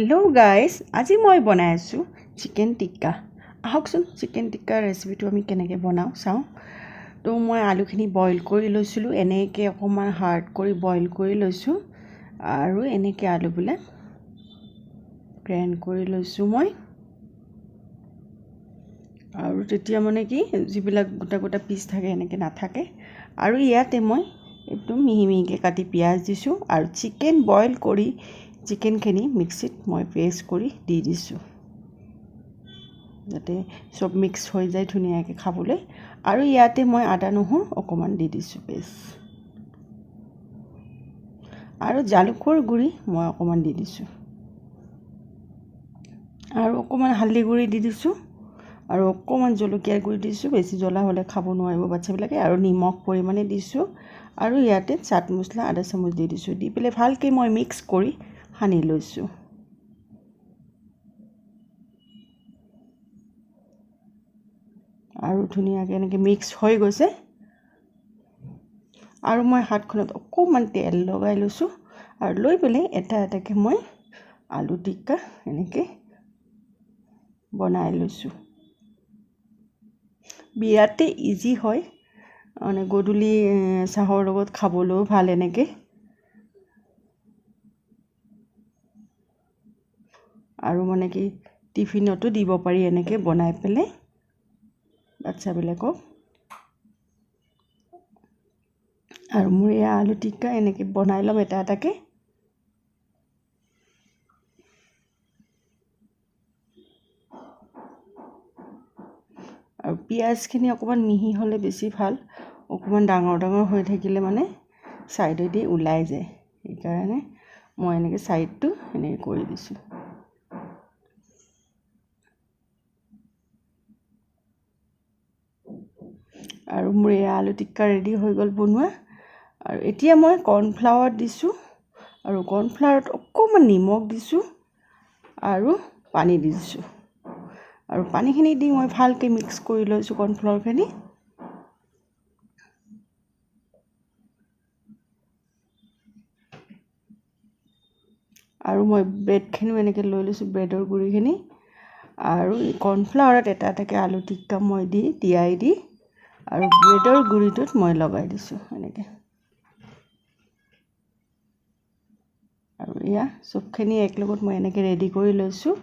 Hello' guys, আজি মই বনাই আছোঁ চিকেন টিক্কা। আহকচোন চিকেন টিক্কাৰ ৰেচিপিটো আমি কেনেকৈ বনাওঁ চাওঁ। তো মই আলুখিনি বইল কৰি লৈছিলোঁ, এনেকৈ অকণমান হাৰ্ড কৰি বইল কৰি লৈছোঁ আৰু এনেকৈ আলুবিলাক গ্ৰাইণ্ড কৰি লৈছোঁ মই। আৰু তেতিয়া মানে কি যিবিলাক গোটা গোটা পিচ থাকে এনেকৈ নাথাকে। আৰু ইয়াতে মই একদম মিহি মিহিকৈ কাটি পিঁয়াজ দিছোঁ আৰু চিকেন বইল কৰি চিকেনখিনি মিক্সিত মই পেষ্ট কৰি দি দিছোঁ, যাতে চব মিক্স হৈ যায় ধুনীয়াকৈ খাবলৈ। আৰু ইয়াতে মই আদা নহৰু অকণমান দি দিছোঁ পেষ্ট, আৰু জালুকৰ গুড়ি মই অকণমান দি দিছোঁ, আৰু অকণমান হালধি গুড়ি দি দিছোঁ, আৰু অকণমান জলকীয়াৰ গুড়ি দিছোঁ। বেছি জ্বলা হ'লে খাব নোৱাৰিব বাচ্চাবিলাকে। আৰু নিমখ পৰিমাণে দিছোঁ, আৰু ইয়াতে চাট মছলা আধা চামুচ দি দিছোঁ। দি পেলাই ভালকৈ মই মিক্স কৰি সানি লৈছোঁ। আৰু ধুনীয়াকৈ এনেকৈ মিক্স হৈ গৈছে। আৰু মই হাতখনত অকণমান তেল লগাই লৈছোঁ, আৰু লৈ পেলাই এটা এটাকৈ মই আলু টিক্কা এনেকৈ বনাই লৈছোঁ। বিৰাটেই ইজি হয়, মানে গধূলি চাহৰ লগত খাবলৈও ভাল এনেকৈ। আৰু মানে কি টিফিনতো দিব পাৰি এনেকৈ বনাই পেলাই বাচ্চাবিলাকক। আৰু মোৰ এয়া আলু টিক্কা এনেকৈ বনাই ল'ম এটা এটাকৈ। আৰু পিঁয়াজখিনি অকণমান মিহি হ'লে বেছি ভাল, অকণমান ডাঙৰ ডাঙৰ হৈ থাকিলে মানে ছাইডেদি ওলাই যায়, সেইকাৰণে মই এনেকৈ ছাইডটো এনেকৈ কৰি দিছোঁ। আৰু মোৰ এয়া আলু টিক্কা ৰেডি হৈ গ'ল বনোৱা। আৰু এতিয়া মই কৰ্ণফ্লাৱাৰ দিছোঁ, আৰু কৰ্ণফ্লাৱাৰত অকণমান নিমখ দিছোঁ আৰু পানী দি দিছোঁ। আৰু পানীখিনি দি মই ভালকৈ মিক্স কৰি লৈছোঁ কৰ্ণফ্লাৱাৰখিনি। আৰু মই ব্ৰেডখিনিও এনেকৈ লৈ লৈছোঁ, ব্ৰেডৰ গুড়িখিনি। আৰু কৰ্ণফ্লাৱাৰত এটা এটাকৈ আলু টিক্কা মই তিয়াই দি আৰু ব্ৰেডৰ গুড়িটোত মই লগাই দিছোঁ এনেকৈ। আৰু এয়া চবখিনি একেলগত মই এনেকৈ ৰেডি কৰি লৈছোঁ।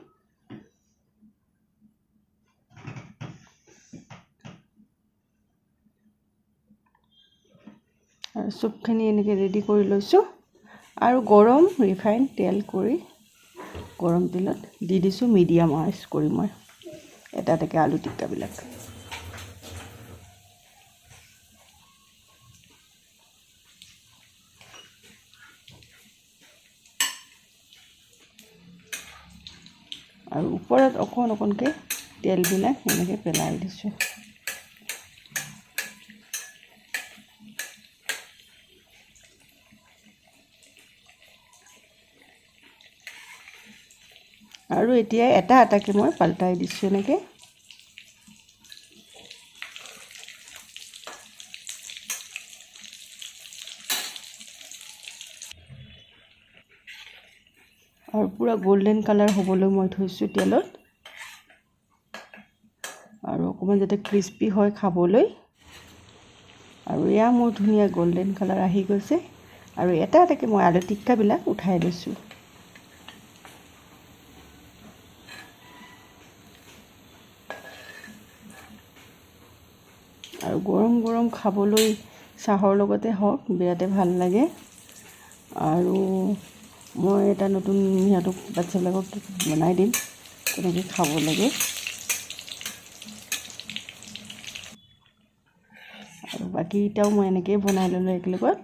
আৰু চবখিনি এনেকৈ ৰেডি কৰি লৈছোঁ। আৰু গৰম ৰিফাইন তেল কৰি গৰম তেলত দি দিছোঁ, মিডিয়াম আঁচ কৰি মই এটা এটাকৈ আলু টিক্কাবিলাক। আৰু ওপৰত অকণ অকণকৈ তেলবিলাক এনেকৈ পেলাই দিছোঁ। আৰু এতিয়া এটা এটাকৈ মই পাল্টাই দিছোঁ এনেকৈ। আৰু পূৰা গল্ডেন কালাৰ হ'বলৈ মই থৈছোঁ তেলত, আৰু অকণমান যাতে ক্ৰিস্পি হয় খাবলৈ। আৰু এয়া মোৰ ধুনীয়া গল্ডেন কালাৰ আহি গৈছে। আৰু এটা এটাকৈ মই আলু টিক্কাবিলাক উঠাই লৈছোঁ। আৰু গৰম গৰম খাবলৈ চাহৰ লগতে হওক বিৰাটেই ভাল লাগে। আৰু মই এটা নতুন সিহঁতক বাচ্চাবিলাকক বনাই দিম তেনেকৈ খাব লাগে। আৰু বাকীকেইটাও মই এনেকৈয়ে বনাই ল'লোঁ একেলগত।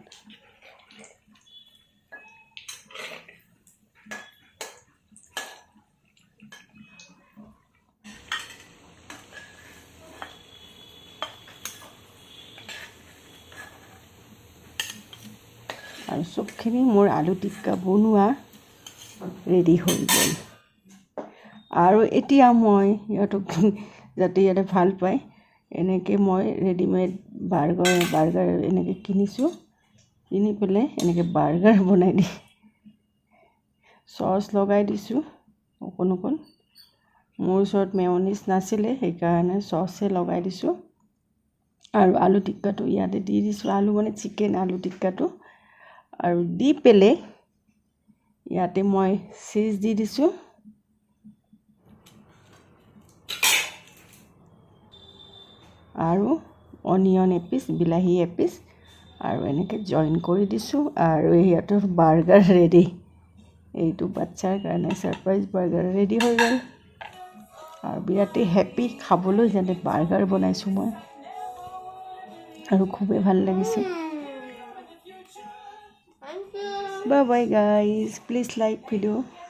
আৰু চবখিনি মোৰ আলু টিক্কা বনোৱা ৰেডি হৈ গ'ল। আৰু এতিয়া মই সিহঁতক যাতে ইয়াতে ভাল পায় এনেকৈ মই ৰেডিমেড বাৰ্গাৰ এনেকৈ কিনিছোঁ, কিনি পেলাই এনেকৈ বাৰ্গাৰ বনাই দি চচ লগাই দিছোঁ। অকণ মোৰ ওচৰত মেয়নিজ নাছিলে সেইকাৰণে চচে লগাই দিছোঁ আৰু আলু টিক্কাটো ইয়াতে দি দিছোঁ আলু মানে চিকেন আলু টিক্কাটো আৰু দি পেলাই ইয়াতে মই চিজ দি দিছোঁ আৰু অনিয়ন এপিচ বিলাহী এপিচ আৰু এনেকৈ জইন কৰি দিছোঁ আৰু সিহঁতৰ বাৰ্গাৰ ৰেডি এইটো বাচ্চাৰ কাৰণে ছাৰপ্ৰাইজ বাৰ্গাৰ ৰেডি হৈ গ'ল আৰু বিৰাটেই হেপী খাবলৈ যেনে বাৰ্গাৰ বনাইছোঁ মই আৰু খুবেই ভাল লাগিছে bye bye guys please like video'